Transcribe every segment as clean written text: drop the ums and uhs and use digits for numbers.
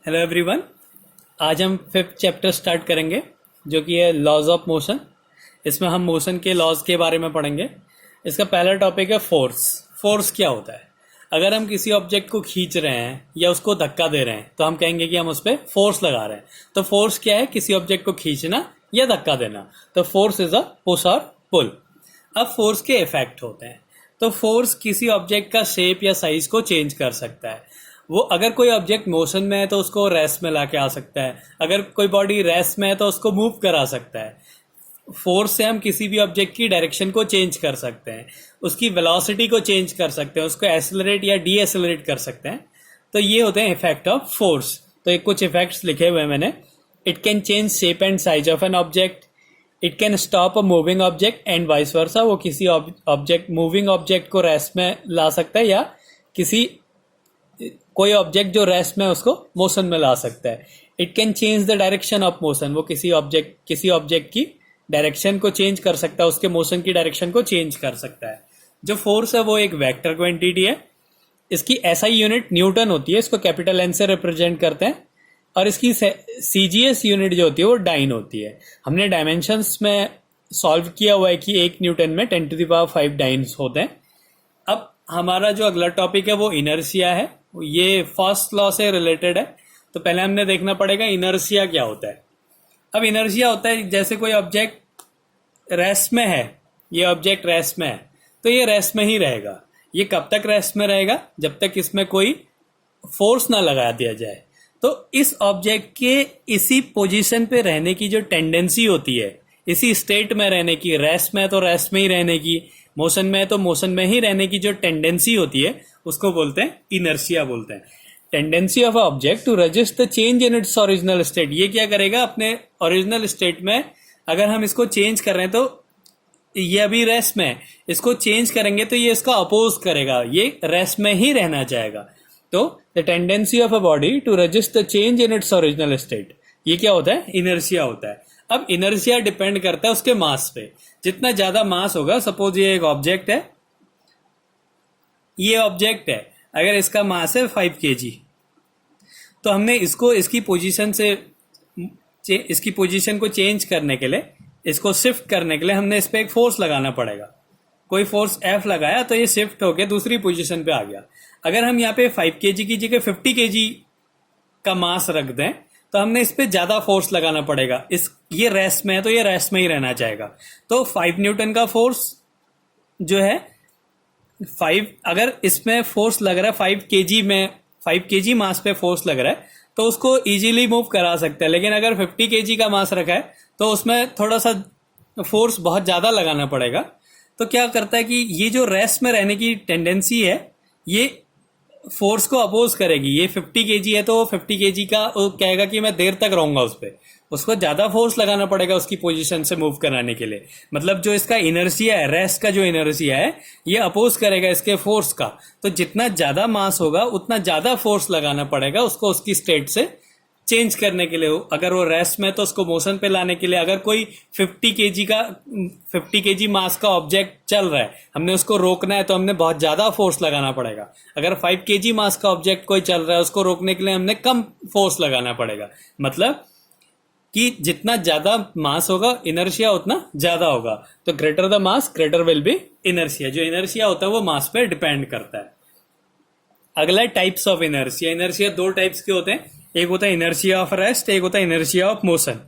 Hello everyone. आज हम fifth chapter start करेंगे जो कि है लॉज ऑफ मोशन। इसमें हम मोशन के लॉज के बारे में पढ़ेंगे। इसका पहला टॉपिक है फोर्स। फोर्स क्या होता है? अगर हम किसी ऑब्जेक्ट को खींच रहे हैं या उसको धक्का दे रहे हैं तो हम कहेंगे कि हम उस पर फोर्स लगा रहे हैं। तो फोर्स क्या है? किसी ऑब्जेक्ट को खींचना या धक्का देना। तो फोर्स इज अ पुश और पुल। अब फोर्स के इफेक्ट होते हैं। तो फोर्स किसी ऑब्जेक्ट का शेप या साइज को चेंज कर सकता है। वो अगर कोई ऑब्जेक्ट मोशन में है तो उसको रेस्ट में लाके आ सकता है। अगर कोई बॉडी रेस्ट में है तो उसको मूव करा सकता है। फोर्स से हम किसी भी ऑब्जेक्ट की डायरेक्शन को चेंज कर सकते हैं, उसकी वेलोसिटी को चेंज कर सकते हैं, उसको एसिलरेट या डी एसिलरेट कर सकते हैं। तो ये होते हैं इफेक्ट ऑफ फोर्स। तो एक कुछ इफेक्ट्स लिखे हुए हैं मैंने। It can change shape and size of an object. It can stop a moving object and vice versa. वो किसी ऑब्जेक्ट मूविंग ऑब्जेक्ट को रेस्ट में ला सकता है या किसी कोई ऑब्जेक्ट जो रेस्ट में उसको मोशन में ला सकता है। It can change the direction of motion. वो किसी ऑब्जेक्ट की डायरेक्शन को चेंज कर सकता है, उसके मोशन की डायरेक्शन को चेंज कर सकता है। जो फोर्स है वो एक वेक्टर क्वांटिटी है। इसकी एसआई यूनिट न्यूटन होती है, इसको कैपिटल एन से रिप्रेजेंट करते हैं। और इसकी सीजीएस यूनिट जो होती है वो डाइन होती है। हमने डायमेंशंस में सॉल्व किया हुआ है कि 1 न्यूटन में 10⁵ डाइन्स होते हैं। अब हमारा जो अगला टॉपिक है वो इनर्शिया है। ये फर्स्ट लॉ से रिलेटेड है। तो पहले हमने देखना पड़ेगा इनर्शिया क्या होता है। अब इनर्शिया होता है जैसे कोई ऑब्जेक्ट रेस्ट में है, ये ऑब्जेक्ट रेस्ट में है तो ये रेस्ट में ही रहेगा। ये कब तक रेस्ट में रहेगा? जब तक इसमें कोई फोर्स ना लगा दिया जाए। तो इस ऑब्जेक्ट के इसी पोजीशन पे रहने की जो टेंडेंसी होती है, इसी स्टेट में रहने की, रेस्ट में है तो रेस्ट में ही रहने की, मोशन में है तो मोशन में ही रहने की जो टेंडेंसी होती है उसको बोलते हैं इनर्शिया बोलते हैं। Tendency of object to resist the change in its original state. ये क्या करेगा? अपने ओरिजिनल स्टेट में अगर हम इसको चेंज कर रहे हैं तो ये अभी रेस्ट में है, इसको चेंज करेंगे तो ये इसका अपोज करेगा, ये रेस्ट में ही रहना चाहेगा। तो the tendency of a body to resist the change in its original state, ये क्या होता है? इनर्शिया होता है। अब इनर्शिया डिपेंड करता है उसके मास पे। जितना ज्यादा मास होगा, सपोज ये एक ऑब्जेक्ट है, ये ऑब्जेक्ट है, अगर इसका मास है 5 kg, तो हमने इसको इसकी पोजीशन को चेंज करने के लिए, इसको शिफ्ट करने के लिए हमने इस पर एक फोर्स लगाना पड़ेगा। कोई फोर्स F लगाया तो ये शिफ्ट होकर दूसरी पोजीशन पे आ गया। अगर हम यहाँ पे 5 kg की जगह 50 kg का मास रख दें तो हमने इस पे ज्यादा फोर्स लगाना पड़ेगा। ये रेस्ट में है तो ये रेस्ट में ही रहना चाहेगा। तो 5 न्यूटन का फोर्स जो है 5, अगर इसमें फोर्स लग रहा है 5 kg में, 5 kg मास पे फोर्स लग रहा है तो उसको इजीली मूव करा सकते हैं। लेकिन अगर 50 kg का मास रखा है तो उसमें थोड़ा सा फोर्स बहुत ज्यादा लगाना पड़ेगा। तो क्या करता है कि ये जो रेस्ट में रहने की टेंडेंसी है ये फोर्स को अपोज करेगी। ये 50 kg है तो 50 kg का वो कहेगा कि मैं देर तक रहूंगा उस पर, उसको ज्यादा फोर्स लगाना पड़ेगा उसकी पोजीशन से मूव कराने के लिए। मतलब जो इसका इनर्शिया है, रेस्ट का जो इनर्शिया है, ये अपोज करेगा इसके फोर्स का। तो जितना ज्यादा मास होगा उतना ज्यादा फोर्स लगाना पड़ेगा उसको उसकी स्टेट से चेंज करने के लिए। अगर वो रेस्ट में तो उसको मोशन पे लाने के लिए। अगर कोई 50 kg मास का ऑब्जेक्ट चल रहा है, हमने उसको रोकना है तो हमने बहुत ज्यादा फोर्स लगाना पड़ेगा। अगर 5 kg मास का ऑब्जेक्ट कोई चल रहा है, उसको रोकने के लिए हमने कम फोर्स लगाना पड़ेगा। मतलब कि जितना ज्यादा मास होगा इनर्शिया उतना ज्यादा होगा। तो greater the mass greater will be inertia. जो इनर्शिया होता है वो मास पे डिपेंड करता है। अगला types of inertia. Inertia 2 types के होते हैं। एक होता है इनर्शिया ऑफ रेस्ट, एक होता है inertia of motion.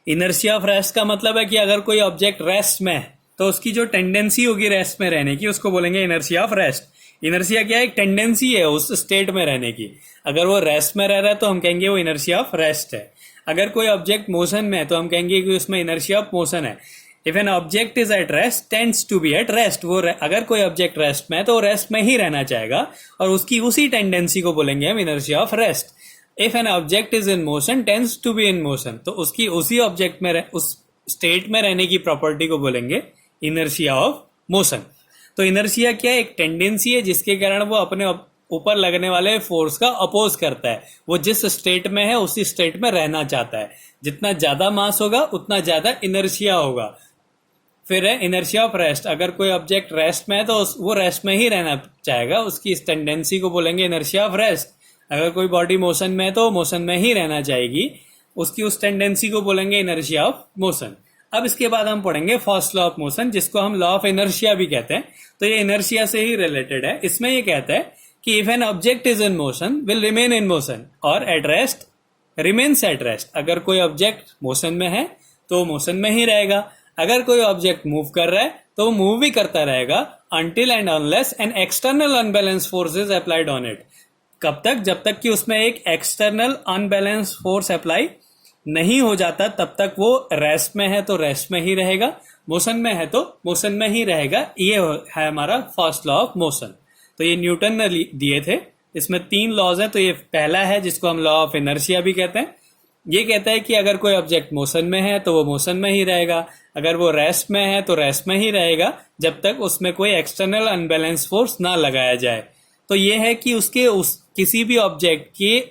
Inertia of rest का मतलब है कि अगर कोई ऑब्जेक्ट रेस्ट में है तो उसकी जो टेंडेंसी होगी रेस्ट में रहने की उसको बोलेंगे इनर्शिया ऑफ रेस्ट। इनर्शिया क्या है? एक टेंडेंसी है उस स्टेट में रहने की। अगर वो रेस्ट में रह रहा है तो हम कहेंगे वो इनर्शिया ऑफ रेस्ट है। अगर कोई ऑब्जेक्ट मोशन में है तो हम कहेंगे कि उसमें इनर्शिया ऑफ मोशन है। If an object is at rest tends to be at rest. वो अगर कोई ऑब्जेक्ट रेस्ट में है तो रेस्ट में ही रहना चाहेगा और उसकी उसी टेंडेंसी को बोलेंगे हम inertia of rest. If an object is in motion tends to be in motion, तो उसकी उसी ऑब्जेक्ट में उस स्टेट में रहने की प्रॉपर्टी को बोलेंगे इनर्शिया ऑफ मोशन। तो इनर्शिया क्या है? एक टेंडेंसी है जिसके कारण वो अपने ऊपर लगने वाले फोर्स का अपोज करता है। वो जिस स्टेट में है उसी स्टेट में रहना चाहता है। जितना ज्यादा मास होगा उतना ज्यादा इनर्शिया होगा। फिर है इनर्शिया ऑफ रेस्ट। अगर कोई ऑब्जेक्ट रेस्ट में है तो वो रेस्ट में ही रहना चाहेगा, उसकी इस टेंडेंसी को बोलेंगे इनर्शिया ऑफ रेस्ट। अगर कोई बॉडी मोशन में है तो मोशन में ही रहना चाहेगी, उसकी उस टेंडेंसी को बोलेंगे इनर्शिया ऑफ मोशन। अब इसके बाद हम पढ़ेंगे फर्स्ट लॉ ऑफ मोशन, जिसको हम लॉ ऑफ इनर्शिया भी कहते हैं। तो ये इनर्शिया से ही रिलेटेड है। इसमें ये कहता है कि if an object is in motion will remain in motion और at rest remains at rest. अगर कोई ऑब्जेक्ट मोशन में है तो मोशन में ही रहेगा, अगर कोई ऑब्जेक्ट मूव कर रहा है तो मूव भी करता रहेगा until and unless an external unbalanced force is applied on it। कब तक? जब तक कि उसमें एक एक्सटर्नल अनबैलेंस फोर्स अप्लाई नहीं हो जाता, तब तक वो रेस्ट में है तो रेस्ट में ही रहेगा, मोशन में है तो मोशन में ही रहेगा। ये है हमारा फर्स्ट लॉ ऑफ मोशन। तो ये न्यूटन ने दिए थे। इसमें 3 लॉज हैं। तो ये पहला है जिसको हम लॉ ऑफ इनर्शिया भी कहते हैं। ये कहता है कि अगर कोई ऑब्जेक्ट मोशन में है तो वो मोशन में ही रहेगा, अगर वो रेस्ट में है तो रेस्ट में ही रहेगा, जब तक उसमें कोई एक्सटर्नल अनबैलेंस फोर्स ना लगाया जाए। तो ये है कि किसी भी ऑब्जेक्ट के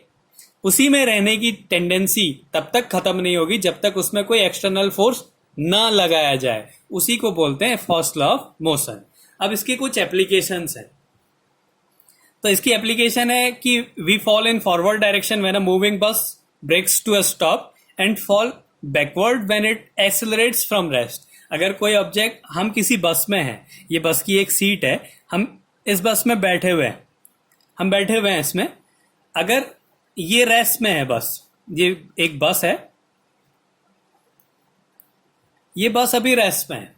उसी में रहने की टेंडेंसी तब तक खत्म नहीं होगी जब तक उसमें कोई एक्सटर्नल फोर्स ना लगाया जाए। उसी को बोलते हैं फर्स्ट लॉ ऑफ मोशन। अब इसकी कुछ एप्लीकेशंस है। तो इसकी एप्लीकेशन है कि we fall in forward direction when a moving bus brakes to a stop and fall backward when it accelerates from rest. अगर कोई ऑब्जेक्ट, हम किसी बस में हैं, ये बस की एक सीट है, हम इस बस में बैठे हुए हैं इसमें। अगर ये रेस्ट में है बस, ये एक बस है, ये बस अभी रेस्ट में है।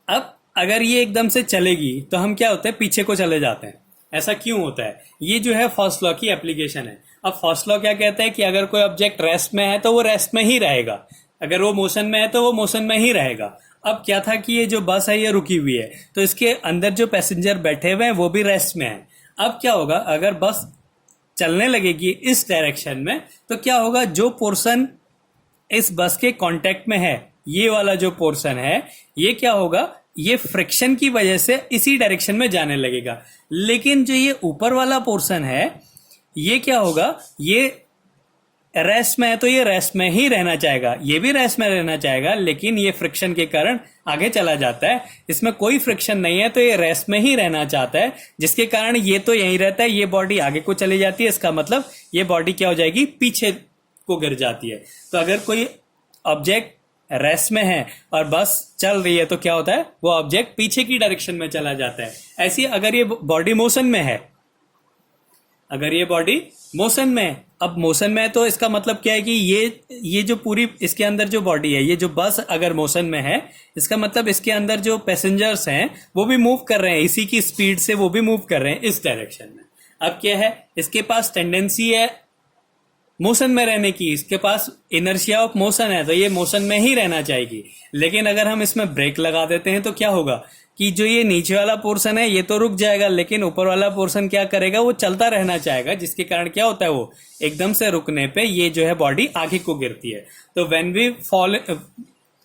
अब अगर ये एकदम से चलेगी तो हम क्या होते हैं, पीछे को चले जाते हैं। ऐसा क्यों होता है? ये जो है फर्स्ट लॉ की एप्लीकेशन है। अब फर्स्ट लॉ क्या कहता है कि अगर कोई ऑब्जेक्ट रेस्ट में है तो वो रेस्ट में ही रहेगा, अगर वो मोशन में है तो वो मोशन में ही रहेगा। अब क्या था कि ये जो बस है ये रुकी हुई है, तो इसके अंदर जो पैसेंजर बैठे हुए हैं वो भी रेस्ट में है। अब क्या होगा, अगर बस चलने लगेगी इस डायरेक्शन में तो क्या होगा, जो पोर्शन इस बस के कांटेक्ट में है, ये वाला जो पोर्शन है, ये क्या होगा, ये फ्रिक्शन की वजह से इसी डायरेक्शन में जाने लगेगा। लेकिन जो ये ऊपर वाला पोर्शन है, ये क्या होगा, ये रेस्ट में है तो ये रेस्ट में ही रहना चाहेगा, ये भी रेस्ट में रहना चाहेगा, लेकिन ये फ्रिक्शन के कारण आगे चला जाता है। इसमें कोई फ्रिक्शन नहीं है तो ये रेस्ट में ही रहना चाहता है, जिसके कारण ये तो यहीं रहता है, ये बॉडी आगे को चली जाती है। इसका मतलब ये बॉडी क्या हो जाएगी, पीछे को गिर जाती है। तो अगर कोई ऑब्जेक्ट रेस्ट में है और बस चल रही है तो क्या होता है, वो ऑब्जेक्ट पीछे की डायरेक्शन में चला जाता है। ऐसी अगर ये बॉडी मोशन में है, अगर ये बॉडी मोशन में है, अब मोशन में है तो इसका मतलब क्या है कि ये जो पूरी इसके अंदर जो बॉडी है, ये जो बस अगर मोशन में है, इसका मतलब इसके अंदर जो पैसेंजर्स हैं वो भी मूव कर रहे हैं, इसी की स्पीड से वो भी मूव कर रहे हैं इस डायरेक्शन में। अब क्या है, इसके पास टेंडेंसी है मोशन में रहने की, इसके पास इनर्शिया ऑफ मोशन है, तो ये मोशन में ही रहना चाहेगी। लेकिन अगर हम इसमें ब्रेक लगा देते हैं तो क्या होगा कि जो ये नीचे वाला पोर्शन है ये तो रुक जाएगा, लेकिन ऊपर वाला पोर्शन क्या करेगा, वो चलता रहना चाहेगा, जिसके कारण क्या होता है, वो एकदम से रुकने पे ये जो है बॉडी आगे को गिरती है। तो when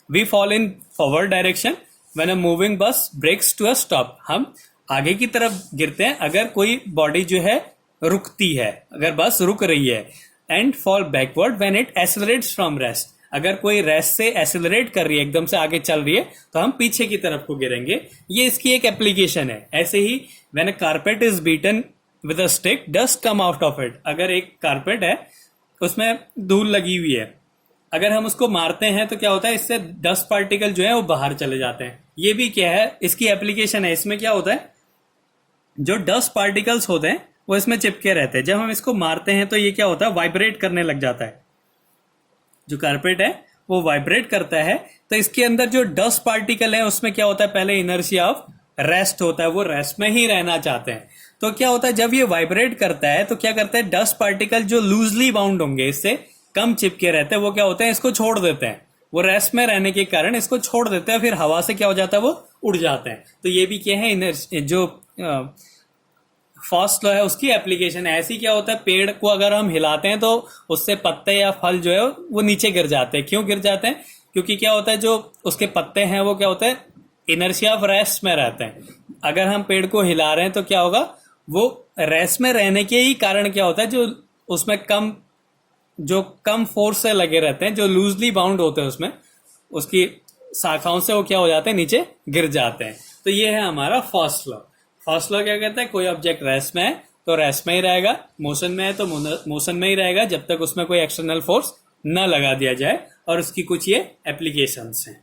we fall in forward direction when a moving bus brakes to a stop, हम आगे की तरफ गिरते हैं अगर कोई बॉडी जो है रुकती है, अगर बस रुक रही है। And fall backward when it accelerates from rest, अगर कोई रेस्ट से एक्सेलरेट कर रही है, एकदम से आगे चल रही है, तो हम पीछे की तरफ को गिरेंगे। ये इसकी एक एप्लीकेशन है। ऐसे ही when a carpet is beaten with a stick dust come out of it, अगर एक कारपेट है उसमें धूल लगी हुई है, अगर हम उसको मारते हैं तो क्या होता है, इससे डस्ट पार्टिकल जो है वो बाहर चले जाते हैं। ये भी क्या है, इसकी एप्लीकेशन है। इसमें क्या होता है, जो डस्ट पार्टिकल्स होते हैं वो इसमें चिपके रहते हैं। जब हम इसको मारते हैं तो ये क्या होता है, वाइब्रेट करने लग जाता है, जो कारपेट है वो वाइब्रेट करता है। तो इसके अंदर जो डस्ट पार्टिकल है उसमें क्या होता है, पहले इनर्शिया ऑफ रेस्ट होता है, वो रेस्ट में ही रहना चाहते हैं। तो क्या होता है, जब ये वाइब्रेट करता है तो क्या करता है, डस्ट पार्टिकल जो लूजली बाउंड होंगे, इससे कम चिपके रहते हैं, वो क्या होते हैं, इसको छोड़ देते हैं। वो रेस्ट में रहने के कारण इसको छोड़ देते हैं, फिर हवा से क्या हो जाता है, वो उड़ जाते हैं। तो ये भी क्या है, जो फर्स्ट लॉ है उसकी एप्लीकेशन है। ऐसी क्या होता है, पेड़ को अगर हम हिलाते हैं तो उससे पत्ते या फल जो है वो नीचे गिर जाते हैं। क्यों गिर जाते हैं, क्योंकि क्या होता है, जो उसके पत्ते हैं वो क्या होता है, इनर्शिया ऑफ रेस्ट में रहते हैं। अगर हम पेड़ को हिला रहे हैं तो क्या होगा, वो रेस्ट में रहने के ही कारण क्या होता है, जो उसमें कम फोर्स से लगे रहते हैं, जो लूजली बाउंड होते हैं, उसमें उसकी शाखाओं से वो क्या हो जाते हैं, नीचे गिर जाते हैं। तो ये है हमारा फर्स्ट लॉ। फर्स्ट लॉ क्या कहता है, कोई ऑब्जेक्ट रेस्ट में है तो रेस्ट में ही रहेगा, मोशन में है तो मोशन में ही रहेगा जब तक उसमें कोई एक्सटर्नल फोर्स न लगा दिया जाए, और उसकी कुछ ये एप्लीकेशंस हैं।